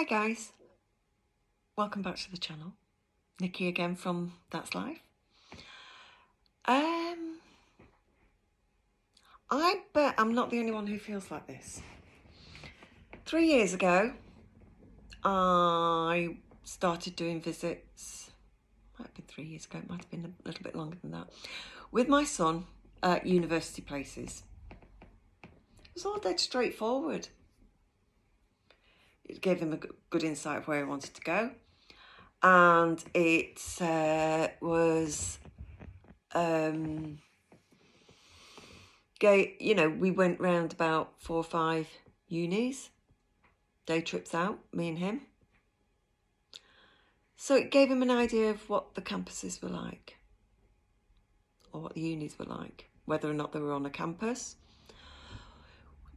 Hi guys, welcome back to the channel. Nikki again from That's Life. I bet I'm not the only one who feels like this. 3 years ago, I started doing visits. Might have been 3 years ago, it might have been a little bit longer than that, with my son at university places. It was all dead straightforward. It gave him a good insight of where he wanted to go. And it was, we went round about 4 or 5 unis, day trips out, me and him. So it gave him an idea of what the campuses were like, or what the unis were like, whether or not they were on a campus.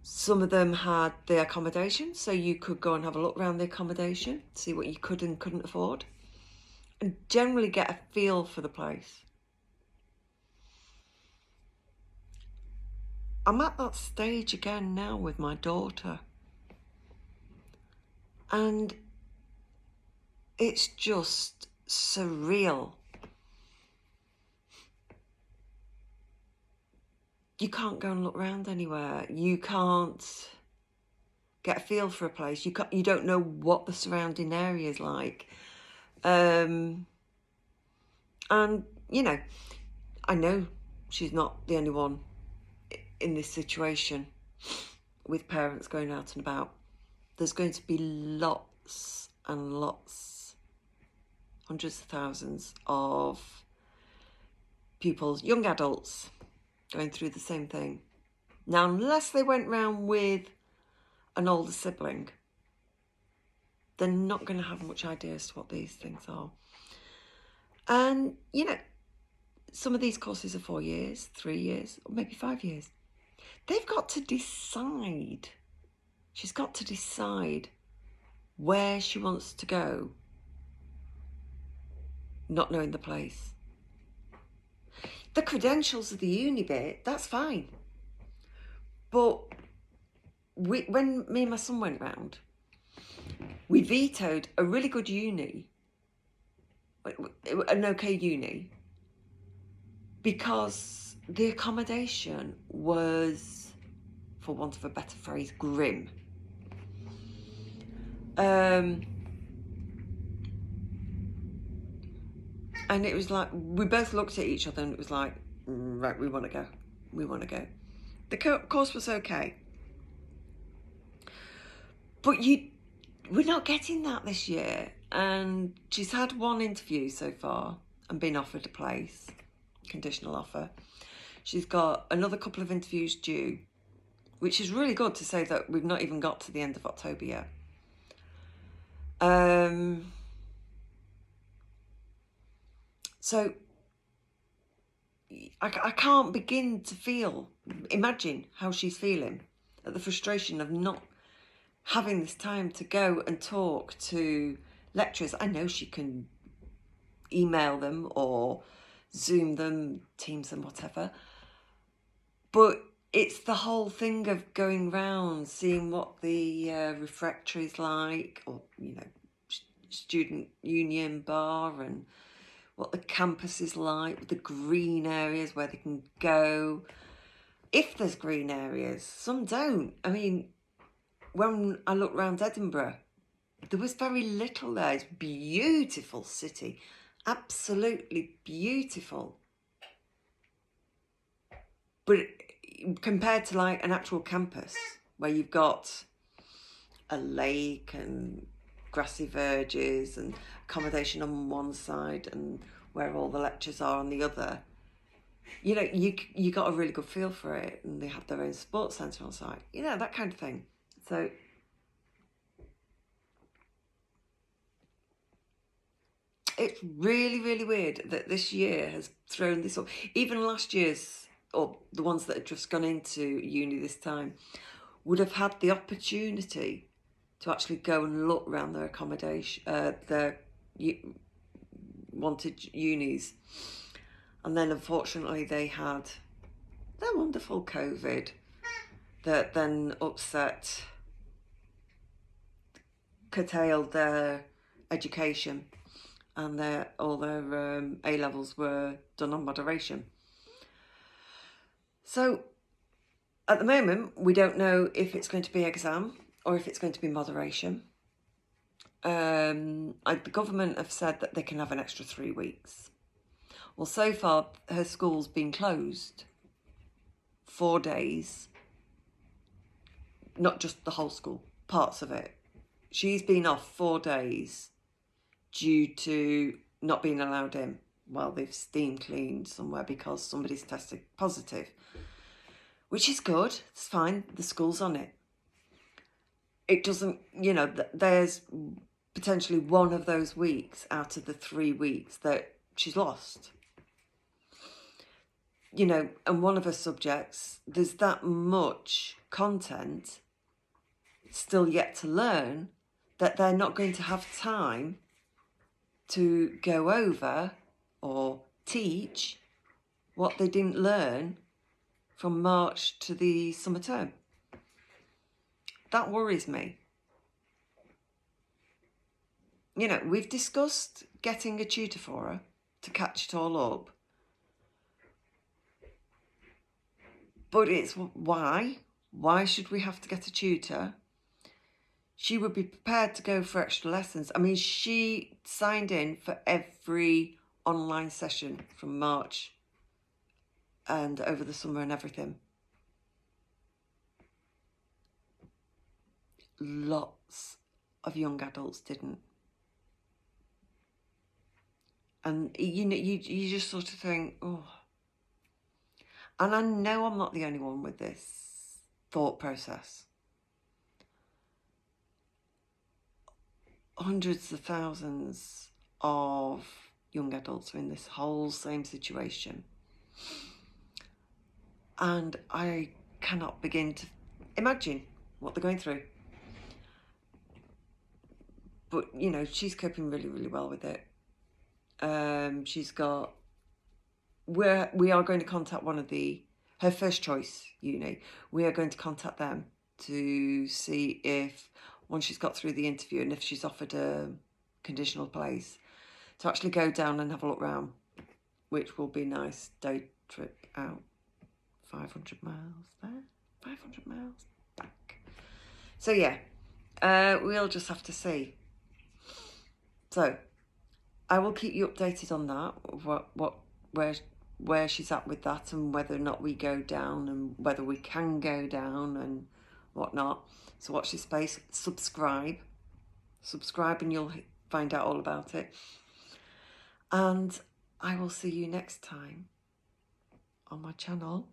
Some of them had the accommodation, so you could go and have a look around the accommodation, see what you could and couldn't afford, and generally get a feel for the place. I'm at that stage again now with my daughter, and it's just surreal. You can't go and look around anywhere. You can't get a feel for a place. You don't know what the surrounding area is like. And, I know she's not the only one in this situation with parents going out and about. There's going to be lots and lots, hundreds of thousands of pupils, young adults, going through the same thing. Now, unless they went round with an older sibling, they're not going to have much idea as to what these things are. And, some of these courses are 4 years, 3 years, or maybe 5 years. They've got to decide. She's got to decide where she wants to go, not knowing the place. The credentials of the uni bit, that's fine. But when me and my son went round, we vetoed a really good uni, an okay uni, because the accommodation was, for want of a better phrase, grim. And it was like, we both looked at each other and it was like, right, we want to go. The course was okay. But we're not getting that this year. And she's had one interview so far and been offered a place, conditional offer. She's got another couple of interviews due, which is really good to say that we've not even got to the end of October yet. So I can't begin to imagine how she's feeling at the frustration of not having this time to go and talk to lecturers. I know she can email them or Zoom them, Teams them, whatever. But it's the whole thing of going round, seeing what the refectory's like, or, student union bar, and what the campus is like, the green areas where they can go. If there's green areas, some don't. I mean, when I looked around Edinburgh, there was very little there. It's a beautiful city, absolutely beautiful. But compared to like an actual campus where you've got a lake and grassy verges and accommodation on one side and where all the lectures are on the other, you got a really good feel for it, and they have their own sports centre on site, that kind of thing. So it's really, really weird that this year has thrown this up. Even last year's, or the ones that had just gone into uni this time, would have had the opportunity to actually go and look around their accommodation, their wanted unis. And then unfortunately they had their wonderful COVID that then upset curtailed their education, and all their A levels were done on moderation. So at the moment, we don't know if it's going to be exam or if it's going to be moderation. The government have said that they can have an extra 3 weeks. Well, so far, her school's been closed 4 days. Not just the whole school, parts of it. She's been off 4 days due to not being allowed in. Well, they've steam cleaned somewhere because somebody's tested positive. Which is good, it's fine, the school's on it. It doesn't, there's potentially one of those weeks out of the 3 weeks that she's lost. And one of her subjects, there's that much content still yet to learn that they're not going to have time to go over or teach what they didn't learn from March to the summer term. That worries me. We've discussed getting a tutor for her to catch it all up. But it's why? Why should we have to get a tutor? She would be prepared to go for extra lessons. I mean, she signed in for every online session from March and over the summer and everything. Lots of young adults didn't. And you just sort of think, oh. And I know I'm not the only one with this thought process. Hundreds of thousands of young adults are in this whole same situation. And I cannot begin to imagine what they're going through. But, she's coping really, really well with it. She's got... We are going to contact one of her first choice uni. We are going to contact them to see if, once she's got through the interview and if she's offered a conditional place, to actually go down and have a look round, which will be a nice day trip out. 500 miles there, 500 miles back. So yeah, we'll just have to see. So I will keep you updated on that, where she's at with that, and whether or not we go down, and whether we can go down and whatnot. So watch this space, subscribe, and you'll find out all about it. And I will see you next time on my channel.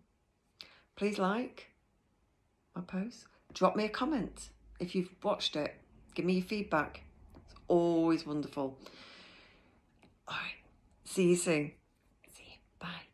Please like my post, drop me a comment if you've watched it, give me your feedback. It's always wonderful. All right, see you soon. See you, bye.